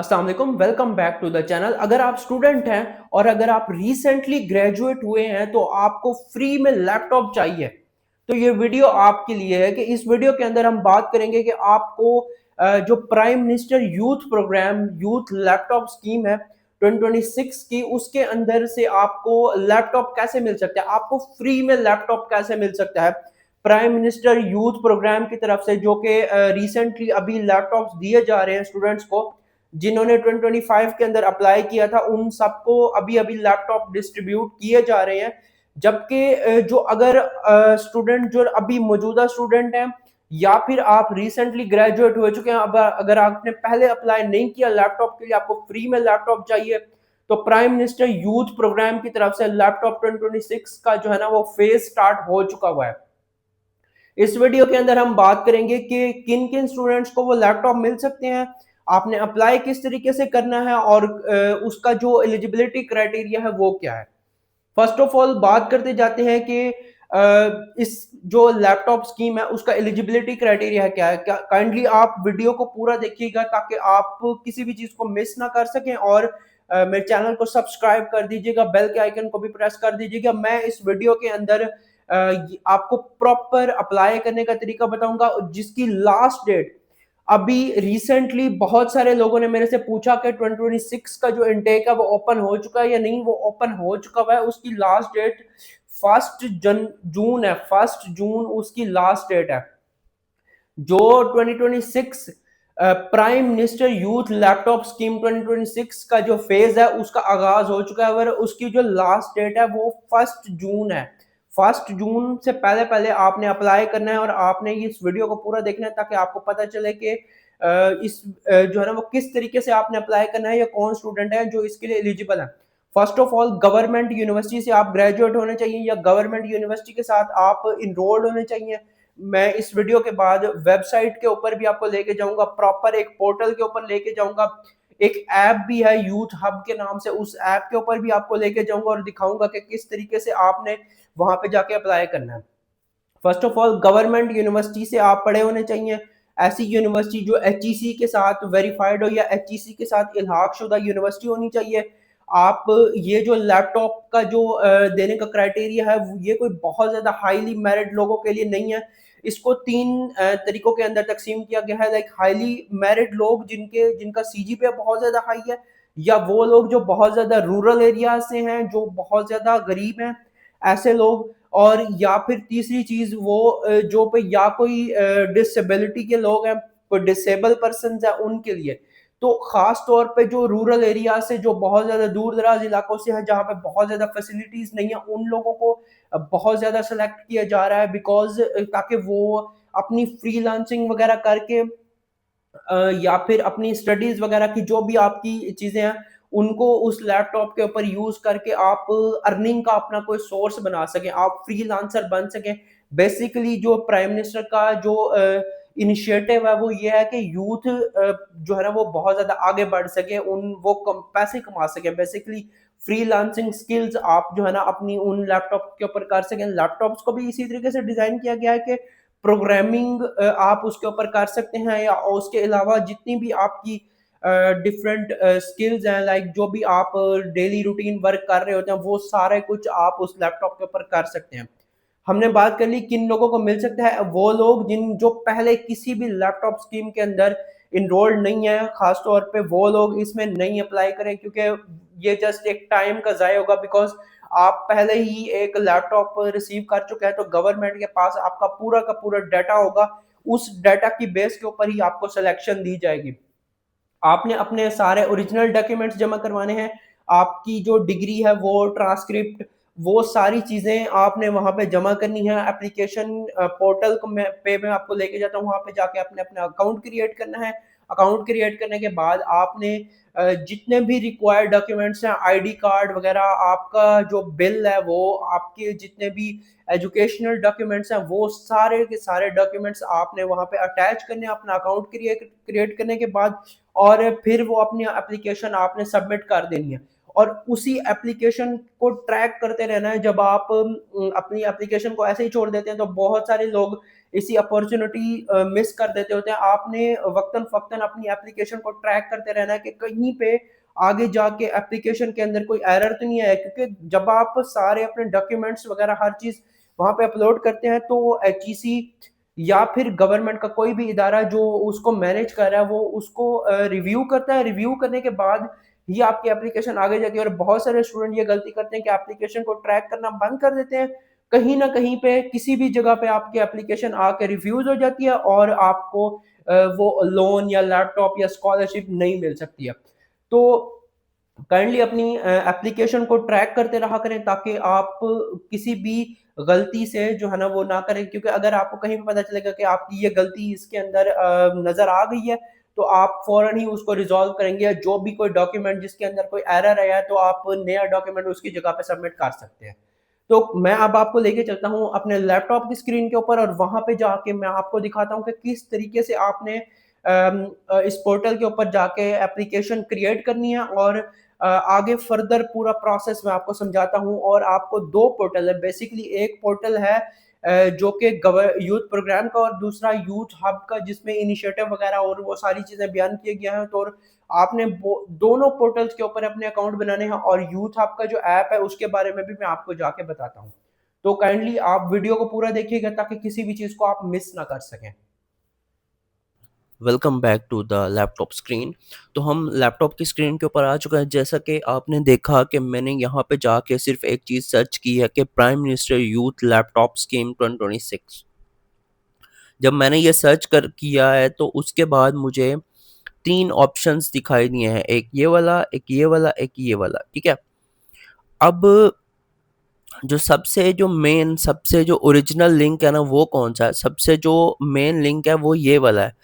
अस्सलाम वालेकुम, welcome back to the channel. अगर आप स्टूडेंट हैं और अगर आप रिसेंटली ग्रेजुएट हुए हैं तो आपको फ्री में लैपटॉप चाहिए, तो ये वीडियो आपके लिए है कि इस वीडियो के अंदर हम बात करेंगे कि आपको जो prime minister youth programme youth laptop scheme है 2026 की, उसके अंदर से आपको लैपटॉप कैसे मिल सकता है, आपको फ्री में लैपटॉप कैसे मिल सकता है प्राइम मिनिस्टर यूथ प्रोग्राम की तरफ से, जो कि रिसेंटली अभी लैपटॉप्स दिए जा रहे हैं स्टूडेंट्स को जिन्होंने 2025 के अंदर अप्लाई किया था। उन सबको अभी अभी लैपटॉप डिस्ट्रीब्यूट किए जा रहे हैं। जबकि जो अगर स्टूडेंट जो अभी मौजूदा स्टूडेंट हैं या फिर आप रिसेंटली ग्रेजुएट हो चुके हैं, अब अगर आपने पहले अप्लाई नहीं किया लैपटॉप के लिए, आपको फ्री में लैपटॉप चाहिए, तो प्राइम मिनिस्टर यूथ प्रोग्राम की तरफ से लैपटॉप 2026 का जो है ना वो फेज स्टार्ट हो चुका हुआ है। इस वीडियो के अंदर हम बात करेंगे कि किन किन स्टूडेंट्स को वो लैपटॉप मिल सकते हैं, आपने अप्लाई किस तरीके से करना है और उसका जो एलिजिबिलिटी क्राइटेरिया है वो क्या है। फर्स्ट ऑफ ऑल बात करते जाते हैं कि इस जो लैपटॉप स्कीम है उसका एलिजिबिलिटी क्राइटेरिया है क्या है। काइंडली आप वीडियो को पूरा देखिएगा ताकि आप किसी भी चीज को मिस ना कर सकें, और मेरे चैनल को सब्सक्राइब कर दीजिएगा, बेल के आइकन को भी प्रेस कर दीजिएगा। मैं इस वीडियो के अंदर आपको प्रॉपर अप्लाई करने का तरीका बताऊंगा, जिसकी लास्ट डेट अभी रिसेंटली बहुत सारे लोगों ने मेरे से पूछा कि 2026 का जो इनटेक है वो ओपन हो चुका है या नहीं। वो ओपन हो चुका है, उसकी लास्ट डेट फर्स्ट जून है। फर्स्ट जून उसकी लास्ट डेट है। जो 2026 prime minister youth laptop scheme 2026 का जो फेज है उसका आगाज हो चुका है, और उसकी जो लास्ट डेट है वो फर्स्ट जून है। फर्स्ट जून से पहले पहले आपने अप्लाई करना है और आपने इस वीडियो को पूरा देखना है ताकि आपको पता चले कि जो है ना वो किस तरीके से आपने अप्लाई करना है या कौन स्टूडेंट है जो इसके लिए एलिजिबल है। First of all government university से आप ग्रेजुएट होने चाहिए या गवर्नमेंट यूनिवर्सिटी के साथ आप इनरोल्ड होने चाहिए। मैं इस वीडियो के बाद वेबसाइट के ऊपर भी आपको लेके जाऊंगा, प्रॉपर एक पोर्टल के ऊपर लेके जाऊंगा। एक ऐप भी है यूथ हब के नाम से, उस ऐप के ऊपर भी आपको लेके जाऊंगा और दिखाऊंगा कि किस तरीके से आपने वहां पे जाके अप्लाई करना है। First of all government university से आप पढ़े होने चाहिए। ऐसी यूनिवर्सिटी जो एचईसी के साथ वेरीफाइड हो या एचईसी के साथ इल्हाक शुदा यूनिवर्सिटी होनी चाहिए। आप ये जो लैपटॉप का जो देने का क्राइटेरिया है ये कोई बहुत ज्यादा हाईली मैरिड लोगों के लिए नहीं है। इसको तीन तरीकों के अंदर तकसीम किया गया है। लाइक हाईली मैरिड लोग जिनका सीजीपीए बहुत ज्यादा हाई है, या वो लोग जो बहुत ज्यादा रूरल एरिया से हैं, जो बहुत ज्यादा गरीब हैं, ऐसे लोग। और या फिर तीसरी चीज वो जो पे या कोई डिसेबिलिटी के लोग हैं, कोई डिसेबल पर्सन है उनके लिए। तो खास तौर पे जो रूरल एरिया से, जो बहुत ज्यादा दूर दराज इलाकों से है जहाँ पे बहुत ज्यादा फैसिलिटीज नहीं है, उन लोगों को बहुत ज्यादा सेलेक्ट किया जा रहा है, बिकॉज ताकि वो अपनी फ्रीलांसिंग वगैरह करके या फिर अपनी स्टडीज वगैरह की जो भी आपकी चीजें हैं उनको उस लैपटॉप के ऊपर यूज करके आप अर्निंग का अपना कोई सोर्स बना सकें, आप फ्रीलांसर बन सकें। बेसिकली जो प्राइम मिनिस्टर का जो इनिशिएटिव है वो ये है कि यूथ जो है ना वो बहुत ज्यादा आगे बढ़ सके, पैसे कमा सके। बेसिकली फ्रीलांसिंग स्किल्स आप जो है ना अपनी उन लैपटॉप के ऊपर कर सकें। लैपटॉप्स को भी इसी तरीके से डिजाइन किया गया है कि प्रोग्रामिंग आप उसके ऊपर कर सकते हैं, या उसके अलावा जितनी भी आपकी डिफरेंट स्किल्स हैं, लाइक जो भी आप डेली रूटीन वर्क कर रहे होते हैं वो सारे कुछ आप उस लैपटॉप के ऊपर कर सकते हैं। हमने बात कर ली किन लोगों को मिल सकता है। वो लोग जो पहले किसी भी लैपटॉप स्कीम के अंदर इनरोल्ड नहीं है, खासतौर पे वो लोग इसमें नहीं अप्लाई करें, क्योंकि ये जस्ट एक टाइम का ज़ाया होगा। बिकॉज आप पहले ही एक लैपटॉप रिसीव कर चुके हैं तो गवर्नमेंट के पास आपका पूरा का पूरा डाटा होगा। उस डाटा की बेस के ऊपर ही आपको सिलेक्शन दी जाएगी। आपने अपने सारे ओरिजिनल डॉक्यूमेंट्स जमा करवाने हैं, आपकी जो डिग्री है वो ट्रांसक्रिप्ट, वो सारी चीजें आपने वहां पे जमा करनी है। एप्लीकेशन पोर्टल को मैं आपको लेके जाता हूँ, वहां पे जाके अपने अपना अकाउंट क्रिएट करना है। अकाउंट क्रिएट करने के बाद आपने जितने भी रिक्वायर्ड डॉक्यूमेंट्स हैं, आईडी कार्ड वगैरह, आपका जो बिल है, वो आपके जितने भी एजुकेशनल डॉक्यूमेंट्स हैं, वो सारे के सारे डॉक्यूमेंट्स आपने वहां पे अटैच करने हैं अपना अकाउंट क्रिएट करने के बाद। और फिर वो अपनी एप्लीकेशन आपने सबमिट कर देनी है, और उसी एप्लीकेशन को ट्रैक करते रहना है। जब आप अपनी एप्लीकेशन को ऐसे ही छोड़ देते हैं तो बहुत सारे लोग इसी अपॉर्चुनिटी मिस कर देते होते हैं। आपने वक्तन फ़क्तन अपनी एप्लीकेशन को ट्रैक करते रहना है कि कहीं पे आगे जाके एप्लीकेशन के अंदर कोई एरर तो नहीं आया, क्योंकि जब आप सारे अपने डॉक्यूमेंट्स वगैरह हर चीज़ वहाँ पे अपलोड करते हैं तो एचईसी या फिर गवर्नमेंट का कोई भी इदारा जो उसको मैनेज कर रहा है वो उसको रिव्यू करता है। रिव्यू करने के बाद ही आपकी एप्लीकेशन आगे जाती है। और बहुत सारे स्टूडेंट ये गलती करते हैं कि एप्लीकेशन को ट्रैक करना बंद कर देते हैं। कहीं न कहीं पे किसी भी जगह पे आपकी एप्लीकेशन आके रिफ्यूज़ हो जाती है और आपको वो लोन या लैपटॉप या स्कॉलरशिप नहीं मिल सकती है। तो काइंडली अपनी एप्लीकेशन को ट्रैक करते रहा करें ताकि आप किसी भी गलती से जो है ना वो ना करें, क्योंकि अगर आपको कहीं पे पता चलेगा कि आपकी ये गलती इसके अंदर नज़र आ गई है, तो आप फ़ौरन ही उसको रिज़ॉल्व करेंगे या जो भी कोई डॉक्यूमेंट जिसके अंदर कोई एरर आया है तो आप नया डॉक्यूमेंट उसकी जगह पे सबमिट कर सकते हैं। तो मैं अब आपको लेके चलता हूँ अपने लैपटॉप की स्क्रीन के ऊपर और वहाँ पे जाके मैं आपको दिखाता हूँ कि किस तरीके से आपने इस पोर्टल के ऊपर जाके एप्लीकेशन क्रिएट करनी है। और आगे फर्दर पूरा प्रोसेस मैं आपको समझाता हूँ। और आपको 2 पोर्टल है बेसिकली, एक पोर्टल है जो कि यूथ प्रोग्राम का और दूसरा यूथ हब का, जिसमें इनिशिएटिव वगैरह और वो सारी चीज़ें बयान किए गया है। तो आपने दोनों पोर्टल्स के ऊपर अपने अकाउंट बनाने हैं और यूथ हब का जो ऐप है उसके बारे में भी मैं आपको जाके बताता हूँ। तो काइंडली आप वीडियो को पूरा देखिएगा ताकि किसी भी चीज़ को आप मिस ना कर सकें। Welcome back to the laptop screen. तो हम लैपटॉप की स्क्रीन के ऊपर आ चुके हैं। जैसा कि आपने देखा कि मैंने यहाँ पे जाके सिर्फ एक चीज़ सर्च की है कि prime minister youth laptop scheme 2026। जब मैंने ये सर्च कर किया है तो उसके बाद मुझे 3 ऑप्शंस दिखाई दिए हैं, एक ये वाला, एक ये वाला, एक ये वाला। ठीक है। अब सबसे जो ओरिजिनल लिंक है ना वो कौन सा है? सबसे जो मेन लिंक है वो ये वाला है,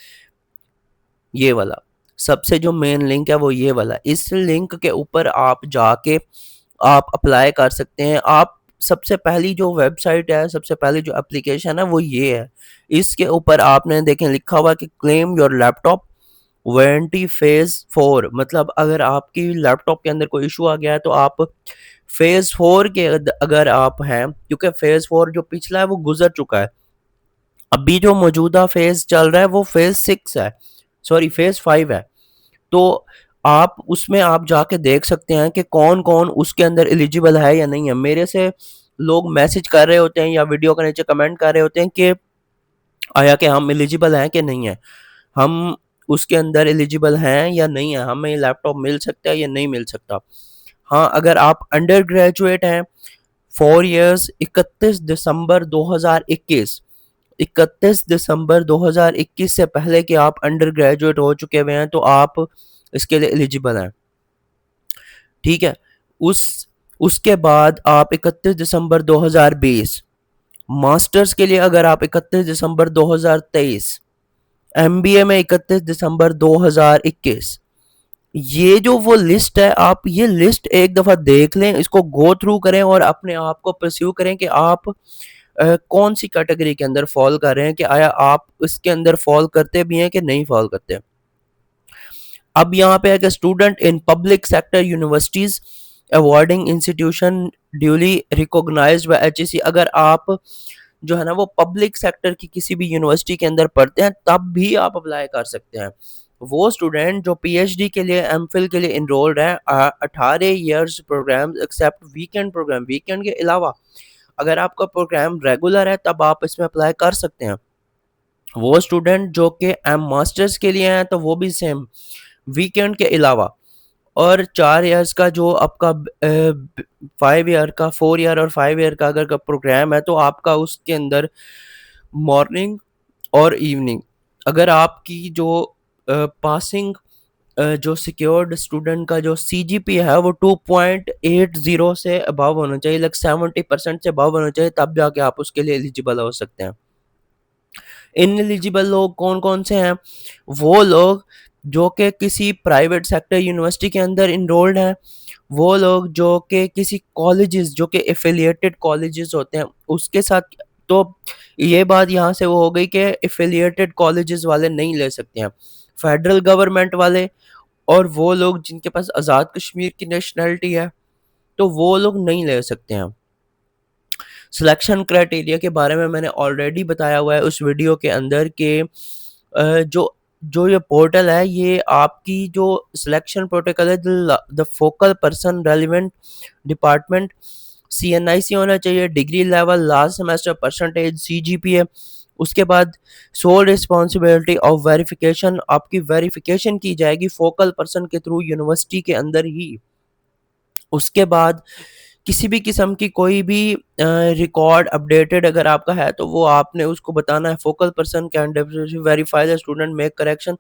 ये वाला। सबसे जो मेन लिंक है वो ये वाला। इस लिंक के ऊपर आप जाके आप अप्लाई कर सकते हैं। आप सबसे पहली जो वेबसाइट है, सबसे पहली जो एप्लीकेशन है वो ये है। इसके ऊपर आपने देखें लिखा हुआ कि claim your laptop warranty phase 4। मतलब अगर आपकी लैपटॉप के अंदर कोई इशू आ गया है तो आप फेज 4 के अगर आप हैं, क्योंकि फेज 4 जो पिछला है वो गुजर चुका है। अभी जो मौजूदा फेज चल रहा है वो फेज 6 है, सॉरी फेज 5 है। तो आप उसमें आप जाके देख सकते हैं कि कौन कौन उसके अंदर एलिजिबल है या नहीं है। मेरे से लोग मैसेज कर रहे होते हैं या वीडियो के नीचे कमेंट कर रहे होते हैं कि आया कि हम एलिजिबल हैं कि नहीं है, हम उसके अंदर एलिजिबल हैं या नहीं है, हमें लैपटॉप मिल सकता है या नहीं मिल सकता। हाँ, अगर आप अंडर ग्रेजुएट हैं 4 इयर्स 31 दिसंबर 2021 से पहले कि आप अंडर ग्रेजुएट हो चुके हुए हैं तो आप इसके लिए एलिजिबल हैं। ठीक है। उस उसके बाद आप 31 दिसंबर 2020 मास्टर्स के लिए, अगर आप 31 दिसंबर 2023 एमबीए में 31 दिसंबर 2021, ये जो वो लिस्ट है आप ये लिस्ट एक दफ़ा देख लें, इसको गो थ्रू करें और अपने आप को परस्यू करें कि आप कौन सी कैटेगरी के अंदर फॉल कर रहे हैं, कि आया आप इसके अंदर फॉल करते भी हैं कि नहीं फॉल करते। अब यहाँ पे है कि student in public sector universities awarding institution duly recognised by HEC. अगर आप जो है ना वो पब्लिक सेक्टर की किसी भी यूनिवर्सिटी के अंदर पढ़ते हैं तब भी आप अप्लाई कर सकते हैं। वो स्टूडेंट जो पीएचडी के लिए एमफिल के लिए इनरोल्ड है 18 years programme except weekend programme, weekend के अलावा अगर आपका प्रोग्राम रेगुलर है तब आप इसमें अप्लाई कर सकते हैं। वो स्टूडेंट जो कि एम मास्टर्स के लिए हैं तो वो भी सेम वीकेंड के अलावा। और 4 इयर्स का जो आपका 5 ईयर का 4 ईयर और 5 ईयर का अगर का प्रोग्राम है तो आपका उसके अंदर मॉर्निंग और इवनिंग, अगर आपकी जो पासिंग जो सिक्योर्ड स्टूडेंट का जो सीजीपी है वो 2.80 से अबव होना चाहिए, लाइक 70% से अबव होना चाहिए, तब जाके आप उसके लिए एलिजिबल हो सकते हैं। इनएलिजिबल लोग कौन कौन से हैं? वो लोग जो कि किसी प्राइवेट सेक्टर यूनिवर्सिटी के अंदर इनरोल्ड हैं, वो लोग जो कि किसी कॉलेजेस जो कि एफिलिएटेड कॉलेजेस होते हैं उसके साथ। तो ये बात यहाँ से वो हो गई कि एफिलिएटेड कॉलेजेस वाले नहीं ले सकते हैं, फेडरल गवर्नमेंट वाले और वो लोग जिनके पास आज़ाद कश्मीर की नेशनैलिटी है तो वो लोग नहीं ले सकते हैं। सिलेक्शन क्राइटेरिया के बारे में मैंने ऑलरेडी बताया हुआ है उस वीडियो के अंदर कि जो जो ये पोर्टल है ये आपकी जो सिलेक्शन प्रोटोकॉल है the focal person relevant department CNIC होना चाहिए, degree level, last semester percentage, CGPA. उसके बाद सोल रिस्पॉन्सिबिलिटी ऑफ वेरिफिकेशन, आपकी वेरिफिकेशन की जाएगी फोकल पर्सन के थ्रू यूनिवर्सिटी के अंदर ही। उसके बाद किसी भी किस्म की कोई भी रिकॉर्ड अपडेटेड अगर आपका है तो वो आपने उसको बताना है। Focal person can verify the student make correction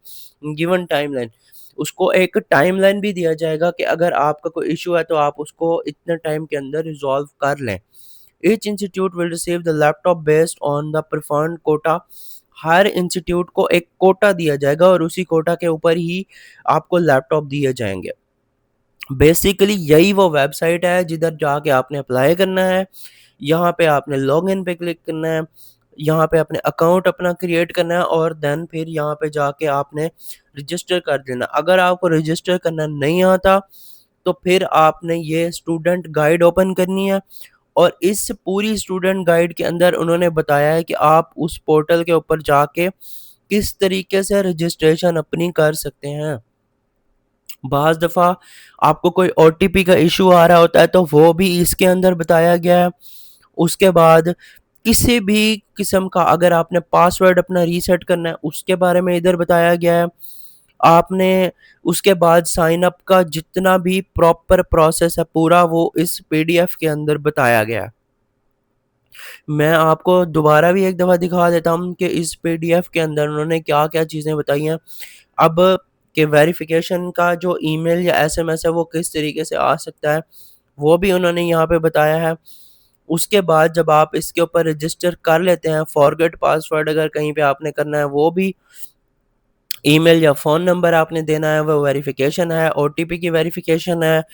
given timeline. उसको एक टाइमलाइन भी दिया जाएगा कि अगर आपका कोई इशू है तो आप उसको इतने टाइम के अंदर रिजॉल्व कर लें। Each institute will receive the laptop based on the preferred quota. हर इंस्टीट्यूट को एक कोटा दिया जाएगा और उसी कोटा के ऊपर ही आपको लैपटॉप दिए जाएंगे। बेसिकली यही वो वेबसाइट है जिधर जाके आपने अप्लाई करना है। यहाँ पे आपने लॉगिन पे क्लिक करना है, यहाँ पे अपने अकाउंट अपना क्रिएट करना है और देन फिर यहाँ पे जाके आपने रजिस्टर कर देना। अगर आपको रजिस्टर करना नहीं आता तो फिर आपने ये स्टूडेंट गाइड ओपन करनी है और इस पूरी स्टूडेंट गाइड के अंदर उन्होंने बताया है कि आप उस पोर्टल के ऊपर जाके किस तरीके से रजिस्ट्रेशन अपनी कर सकते हैं। बाज़ दफ़ा आपको कोई ओटीपी का इशू आ रहा होता है तो वो भी इसके अंदर बताया गया है। उसके बाद किसी भी किस्म का अगर आपने पासवर्ड अपना रीसेट करना है उसके बारे में इधर बताया गया है। आपने उसके बाद साइन अप का जितना भी प्रॉपर प्रोसेस है पूरा वो इस पीडीएफ के अंदर बताया गया है। मैं आपको दोबारा भी एक दफ़ा दिखा देता हूँ कि इस पीडीएफ के अंदर उन्होंने क्या-क्या चीज़ें बताई हैं। अब कि वेरिफिकेशन का जो ईमेल या एसएमएस है वो किस तरीके से आ सकता है, वो भी उन्होंने यहाँ पे बताया है। उसके बाद जब आप इसके ऊपर रजिस्टर कर लेते हैं, फॉरगेट पासवर्ड अगर कहीं पे आपने करना है वो भी ईमेल या फ़ोन नंबर आपने देना है, वो वेरिफिकेशन है, ओटीपी की वेरिफिकेशन है।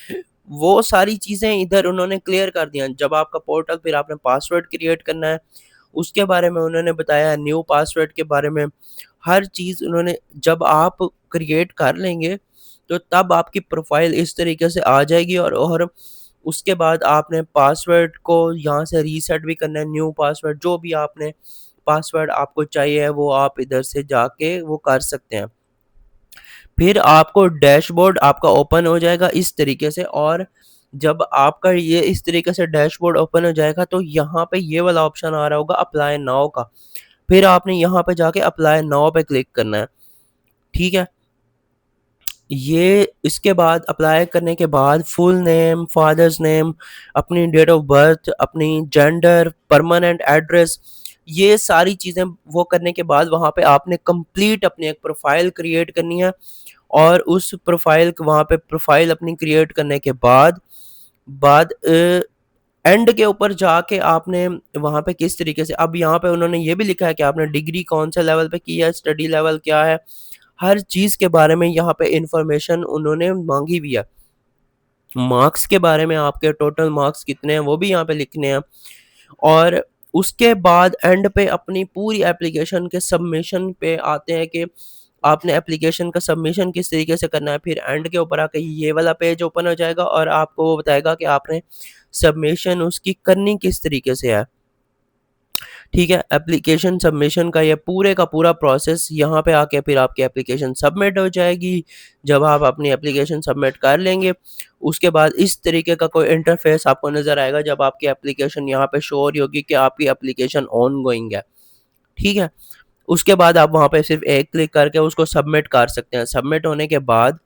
वो सारी चीज़ें इधर उन्होंने क्लियर कर दी हैं। जब आपका पोर्टल फिर आपने पासवर्ड क्रिएट करना है, उसके बारे में उन्होंने बताया है, न्यू पासवर्ड के बारे में हर चीज़ उन्होंने जब आप क्रिएट कर लेंगे, तो तब आपकी प्रोफ़ाइल इस तरीके से आ जाएगी और उसके बाद आपने पासवर्ड को यहाँ से रीसेट भी करना है, न्यू पासवर्ड जो भी आपने पासवर्ड आपको चाहिए है, वो आप इधर से जाके वो कर सकते हैं। फिर आपको डैशबोर्ड आपका ओपन हो जाएगा इस तरीके से और जब आपका ये इस तरीके से डैशबोर्ड ओपन हो जाएगा तो यहाँ पे ये वाला ऑप्शन आ रहा होगा अप्लाई नाउ का। फिर आपने यहाँ पे जाके अप्लाई नाउ पे क्लिक करना है, ठीक है? ये इसके बाद अप्लाई करने के बाद फुल नेम, फादर्स नेम, अपनी डेट ऑफ बर्थ, अपनी जेंडर, परमानेंट एड्रेस, ये सारी चीज़ें वो करने के बाद वहाँ पे आपने कंप्लीट अपनी एक प्रोफ़ाइल क्रिएट करनी है और उस प्रोफ़ाइल वहाँ पे प्रोफ़ाइल अपनी क्रिएट करने के बाद एंड के ऊपर जाके आपने वहाँ पे किस तरीके से अब यहाँ पे उन्होंने ये भी लिखा है कि आपने डिग्री कौन से लेवल पे की है, स्टडी लेवल क्या है, हर चीज़ के बारे में यहाँ पे इन्फॉर्मेशन उन्होंने मांगी भी है। मार्क्स के बारे में आपके टोटल मार्क्स कितने हैं वो भी यहाँ पे लिखने हैं और उसके बाद एंड पे अपनी पूरी एप्लीकेशन के सबमिशन पे आते हैं कि आपने एप्लीकेशन का सबमिशन किस तरीके से करना है। फिर एंड के ऊपर आके ये वाला पेज ओपन हो जाएगा और आपको वो बताएगा कि आपने सबमिशन उसकी करनी किस तरीके से है। ठीक है, एप्लीकेशन सबमिशन का ये पूरे का पूरा प्रोसेस यहाँ पे आके फिर आपकी एप्लीकेशन सबमिट हो जाएगी। जब आप अपनी एप्लीकेशन सबमिट कर लेंगे, उसके बाद इस तरीके का कोई इंटरफेस आपको नज़र आएगा जब आपकी एप्लीकेशन यहाँ पे शो हो रही होगी कि आपकी एप्लीकेशन ऑनगोइंग है। ठीक है? उसके बाद आप वहाँ पे सिर्फ एक क्लिक करके उसको सबमिट कर सकते हैं। सबमिट होने के बाद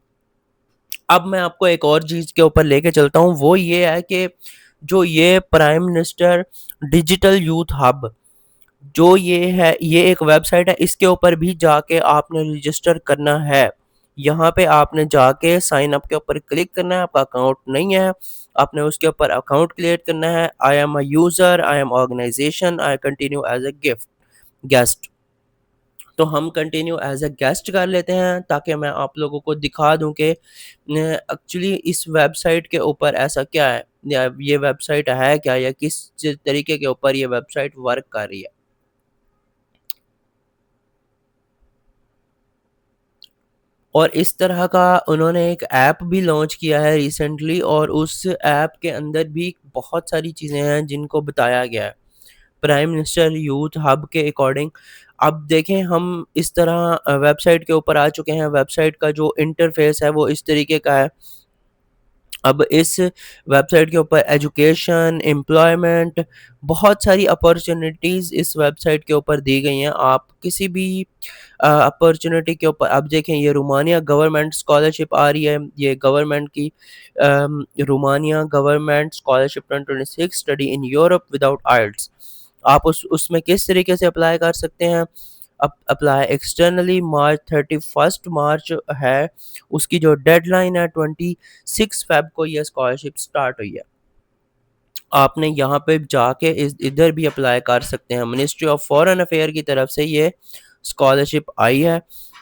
अब मैं आपको एक और चीज़ के ऊपर लेके चलता हूँ, वो ये है कि जो ये prime minister digital youth hub जो ये है, ये एक वेबसाइट है, इसके ऊपर भी जाके आपने रजिस्टर करना है। यहाँ पे आपने जाके साइन अप के ऊपर क्लिक करना है, आपका अकाउंट नहीं है, आपने उसके ऊपर अकाउंट क्रिएट करना है। I am a user, I am organisation, I continue as a guest. तो हम कंटिन्यू एज़ अ गेस्ट कर लेते हैं ताकि मैं आप लोगों को दिखा दूँ कि एक्चुअली इस वेबसाइट के ऊपर ऐसा क्या है या ये वेबसाइट है क्या या किस तरीके के ऊपर ये वेबसाइट वर्क कर रही है। और इस तरह का उन्होंने एक ऐप भी लॉन्च किया है रिसेंटली और उस ऐप के अंदर भी बहुत सारी चीज़ें हैं जिनको बताया गया है। प्राइम मिनिस्टर यूथ हब के अकॉर्डिंग अब देखें हम इस तरह वेबसाइट के ऊपर आ चुके हैं। वेबसाइट का जो इंटरफेस है वो इस तरीके का है। अब इस वेबसाइट के ऊपर एजुकेशन, एम्प्लॉयमेंट, बहुत सारी अपॉर्चुनिटीज़ इस वेबसाइट के ऊपर दी गई हैं। आप किसी भी अपॉर्चुनिटी के ऊपर अब देखें, ये रोमानिया गवर्नमेंट स्कॉलरशिप आ रही है, ये गवर्नमेंट की Romania government scholarship 2026 study in Europe without IELTS. आप उसमें किस तरीके से अप्लाई कर सकते हैं? अप्लाई एक्सटर्नली मार्च 31 मार्च है, उसकी जो डेडलाइन है 26 फ़ेब को ये स्कॉलरशिप स्टार्ट हुई है। आपने यहाँ पे जाके इधर भी अप्लाई कर सकते हैं। मिनिस्ट्री ऑफ फॉरेन अफेयर की तरफ से ये स्कॉलरशिप आई है,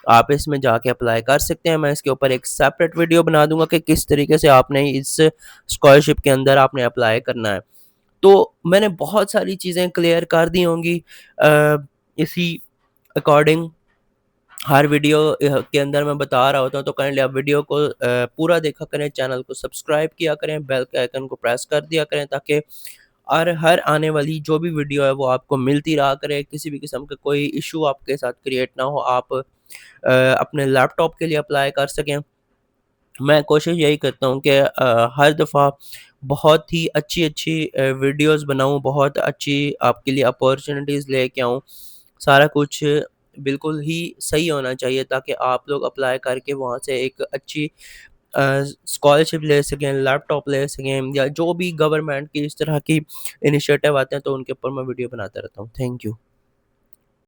आप इसमें जाके अप्लाई कर सकते हैं। मैं इसके ऊपर एक सेपरेट वीडियो बना दूंगा कि किस तरीके से आपने इस स्कॉलरशिप के अंदर आपने अप्लाई करना है। तो मैंने बहुत सारी चीज़ें क्लियर कर दी होंगी इसी अकॉर्डिंग। हर वीडियो के अंदर मैं बता रहा होता हूँ, तो काइंडली आप वीडियो को पूरा देखा करें, चैनल को सब्सक्राइब किया करें, बेल के आइकन को प्रेस कर दिया करें, ताकि हर आने वाली जो भी वीडियो है वो आपको मिलती रहा करे। किसी भी किस्म का कोई इशू आपके साथ क्रिएट ना हो, आप अपने लैपटॉप के लिए अप्लाई कर सकें। मैं कोशिश यही करता हूँ कि हर दफ़ा बहुत ही अच्छी-अच्छी वीडियोज़ बनाऊँ, बहुत अच्छी आपके लिए अपॉर्च्युनिटीज़ लेके आऊँ। सारा कुछ बिल्कुल ही सही होना चाहिए, ताकि आप लोग अप्लाई करके वहाँ से एक अच्छी स्कॉलरशिप ले सकें, लैपटॉप ले सकें, या जो भी गवर्नमेंट की इस तरह की इनिशिएटिव आते हैं तो उनके ऊपर मैं वीडियो बनाता रहता हूँ। Thank you.